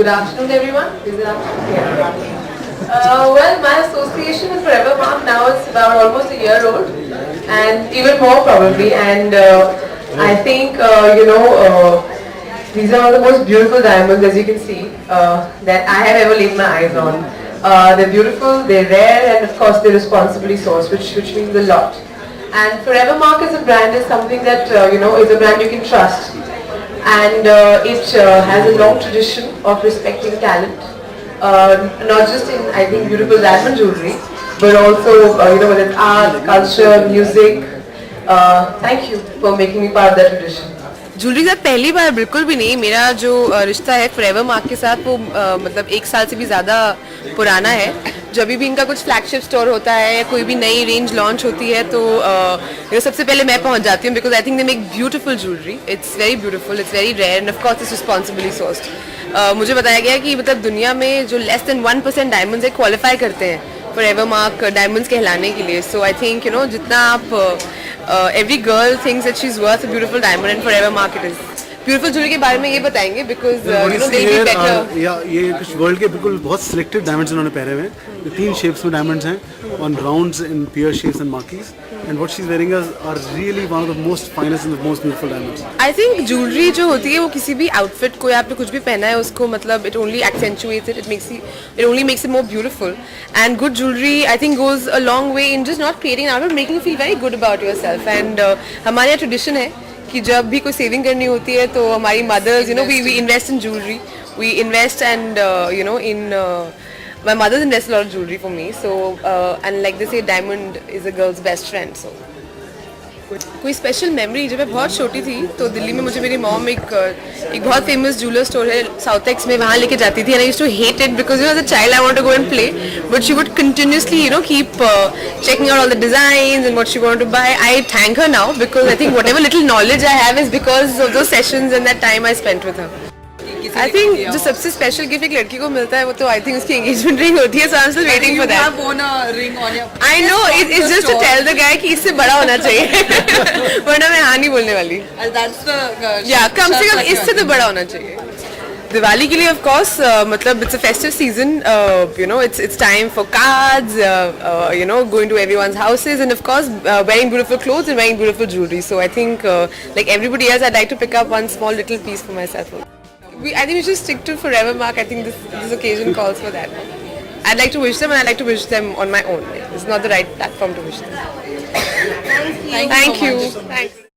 Good afternoon, everyone. Is it afternoon? Yeah. Well, my association with Forever Mark now is about almost a year old, and even more probably. And I think these are the most beautiful diamonds, as you can see, that I have ever laid my eyes on. They're beautiful, they're rare, and of course they're responsibly sourced, which means a lot. And Forever Mark as a brand is something that is a brand you can trust, and it has a long tradition of respecting talent, not just in, I think, beautiful diamond jewelry, but also whether it's art, culture, music. Thank you for making me part of that tradition. Jewellery के साथ पहली बार बिल्कुल भी नहीं। मेरा जो रिश्ता है फॉरएवर मार्क के साथ वो मतलब 1 साल से भी ज़्यादा पुराना है। जब भी इनका कुछ फ्लैगशिप स्टोर होता है या कोई भी नई रेंज लॉन्च होती है तो सबसे पहले मैं पहुंच जाती हूँ, because I think they make beautiful jewellery. It's very beautiful, it's very rare and of course it's responsibly sourced. मुझे बताया गया कि मतलब दुनिया में जो लेस देन 1% डायमंड्स है क्वालिफाई करते हैं फॉरएवर मार्क डायमंड्स कहलाने के लिए। सो आई थिंक जितना आप every girl thinks that she's worth a beautiful diamond, and forever mark it is. Beautiful jewellery के बारे में ये बताएंगे बिकॉज ये कुछ वर्ल्ड के बिल्कुल बहुत सिलेक्टेड डायमंड्स इन्होंने पहने हुए हैं। 3 शेप्स में डायमंड्स हैं, on rounds in pear shapes and marquise, and what she is wearing are really one of the most finest and the most beautiful diamonds. I think jewellery जो होती है वो किसी भी आउटफिट को या आपने कुछ भी पहना है उसको मतलब it only accentuates it, it only makes it more beautiful. And good jewellery I think goes a long way in just not creating out, making you feel very good about yourself. And हमारे यहाँ tradition है कि जब भी कोई saving करनी होती है तो हमारी mothers we invest in jewellery, we invest and in my mother's invested a lot of jewelry for me, so and like they say diamond is a girl's best friend. So कोई special memory, जब मैं बहुत छोटी थी तो दिल्ली में मुझे मेरी मॉम एक बहुत फेमस ज्वेलर स्टोर है साउथ एक्स में, वहाँ लेके जाती थी। And I used to hate it because as a child I want to go and play, but she would continuously keep checking out all the designs and what she wanted to buy. I thank her now because I think whatever little knowledge I have is because of those sessions and that time I spent with her. I think जो सबसे special gift एक लड़की को मिलता है वो तो I think उसकी एंगेजमेंट रिंग होती है, so I'm still waiting for that. You have worn a ring on your. I know it's just to tell the guy कि इससे बड़ा होना चाहिए वरना मैं हाँ नहीं बोलने वाली। That's the. Yeah, कम से कम इससे तो बड़ा होना चाहिए। दिवाली के लिए of course मतलब it's a festive season, it's time for cards, going to everyone's houses and of course wearing beautiful clothes and wearing beautiful jewelry. So I think like everybody else I'd like to pick up one small little piece for myself. I think we should stick to Forever Mark. I think this occasion calls for that. I'd like to wish them and I'd like to wish them on my own. It's not the right platform to wish them. Thank you. Thanks.